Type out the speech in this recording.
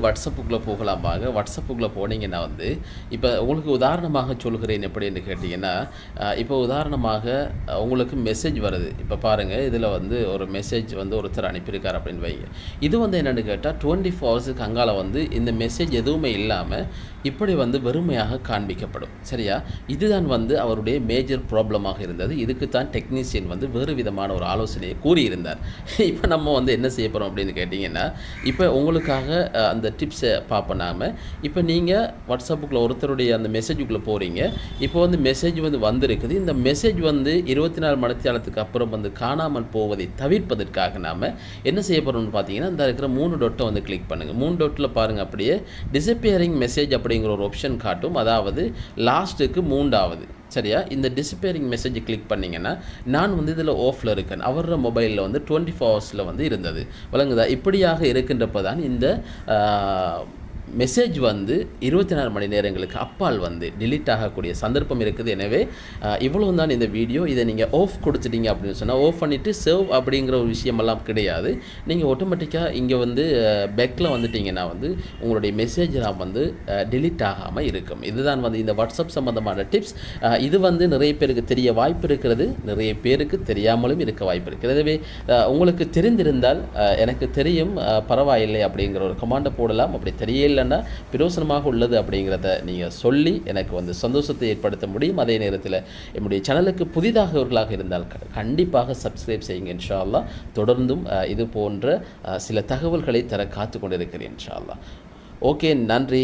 வாட்ஸ்அப்புக்குள்ள போகலாம் வாங்க. வாட்ஸ்அப்புக்குள்ள போனீங்கன்னா வந்து, இப்ப உங்களுக்கு உதாரணமாக சொல்கிறேன் எப்படின்னு கேட்டீங்கன்னா, இப்போ உதாரணமாக உங்களுக்கு மெசேஜ் வருது. இப்ப பாருங்க, இதில வந்து ஒரு மெசேஜ் வந்து ஒருத்தர் அனுப்பியிருக்கார் அப்படின்னு வைங்க. இது வந்து என்னன்னு கேட்டா 24 ஹவர்ஸுக்கு அங்கால வந்து இந்த மெசேஜ் எதுவுமே இல்லாம, இப்படி வந்து வெறுமையாக காண்பிக்கப்படும். சரியா? இதுதான் வந்து அவருடைய மேஜர் ப்ராப்ளமாக இருந்தது. இதுக்கு தான் டெக்னீசியன் வந்து வேறு விதமான ஒரு ஆலோசனையை கூறியிருந்தார். இப்ப நம்ம வந்து என்ன செய்ய போறோம் அப்படின்னு கேட்டீங்கன்னா, இப்ப உங்களுக்காக அந்த டிப்ஸை பார்ப்போம் நாம. இப்போ நீங்கள் வாட்ஸ்அப்புக்குள்ள ஒருத்தருடைய அந்த மெசேஜுக்குள்ளே போகிறீங்க. இப்போ வந்து மெசேஜ் வந்து வந்திருக்குது. இந்த மெசேஜ் வந்து 24 மணித்தியாலத்துக்கு அப்புறம் வந்து காணாமல் போவதை தவிர்ப்பதற்காக நாம் என்ன செய்ய போகிறோம்னு பார்த்தீங்கன்னா, இந்த இருக்கிற 3 டொட்டை வந்து கிளிக் பண்ணுங்கள். 3 டொட்டில் பாருங்கள், அப்படியே டிஸப்பியரிங் மெசேஜ் அப்படிங்கிற ஒரு ஆப்ஷன் காட்டும். அதாவது லாஸ்ட்டுக்கு 3வது. சரியா? இந்த டிஸப்பியரிங் மெசேஜை கிளிக் பண்ணிங்கன்னா, நான் வந்து இதில் ஆஃபில் இருக்கேன். அவரோட மொபைலில் வந்து 24 ஹவர்ஸில் வந்து இருந்தது. விளங்குதா? இப்படியாக இருக்கின்றப்ப தான் இந்த மெசேஜ் வந்து 24 மணி நேரங்களுக்கு அப்பால் வந்து டிலீட் ஆகக்கூடிய சந்தர்ப்பம் இருக்குது. எனவே இவ்வளவு தான் இந்த வீடியோ. இதை நீங்கள் ஆஃப் கொடுத்துட்டீங்க அப்படின்னு சொன்னால், ஆஃப் பண்ணிவிட்டு சேவ் அப்படிங்கிற ஒரு விஷயமெல்லாம் கிடையாது. நீங்கள் ஆட்டோமேட்டிக்காக இங்கே வந்து பேக்கில் வந்துட்டிங்கன்னா வந்து உங்களுடைய மெசேஜெலாம் வந்து டிலீட் ஆகாமல் இருக்கும். இதுதான் வந்து இந்த வாட்ஸ்அப் சம்மந்தமான டிப்ஸ். இது வந்து நிறைய பேருக்கு தெரிய வாய்ப்பு இருக்கிறது, நிறைய பேருக்கு தெரியாமலும் இருக்க வாய்ப்பு இருக்குது. எனவே உங்களுக்கு தெரிந்திருந்தால் எனக்கு தெரியும், பரவாயில்லை அப்படிங்கிற ஒரு கமாண்டை போடலாம். அப்படி தெரியல பிரயோசனமாக உள்ளது அப்படிங்கிறத நீங்கள் சொல்லி எனக்கு வந்து சந்தோஷத்தை ஏற்படுத்த முடியும். அதே நேரத்தில் என்னுடைய சேனலுக்கு புதிதாகவர்களாக இருந்தால் கண்டிப்பாக சப்ஸ்கிரைப் செய்யுங்க. இன்ஷா அல்லாஹ் தொடர்ந்தும் இது போன்ற சில தகவல்களை தர காத்து கொண்டிருக்கிறேன். இன்ஷா அல்லாஹ். ஓகே, நன்றி.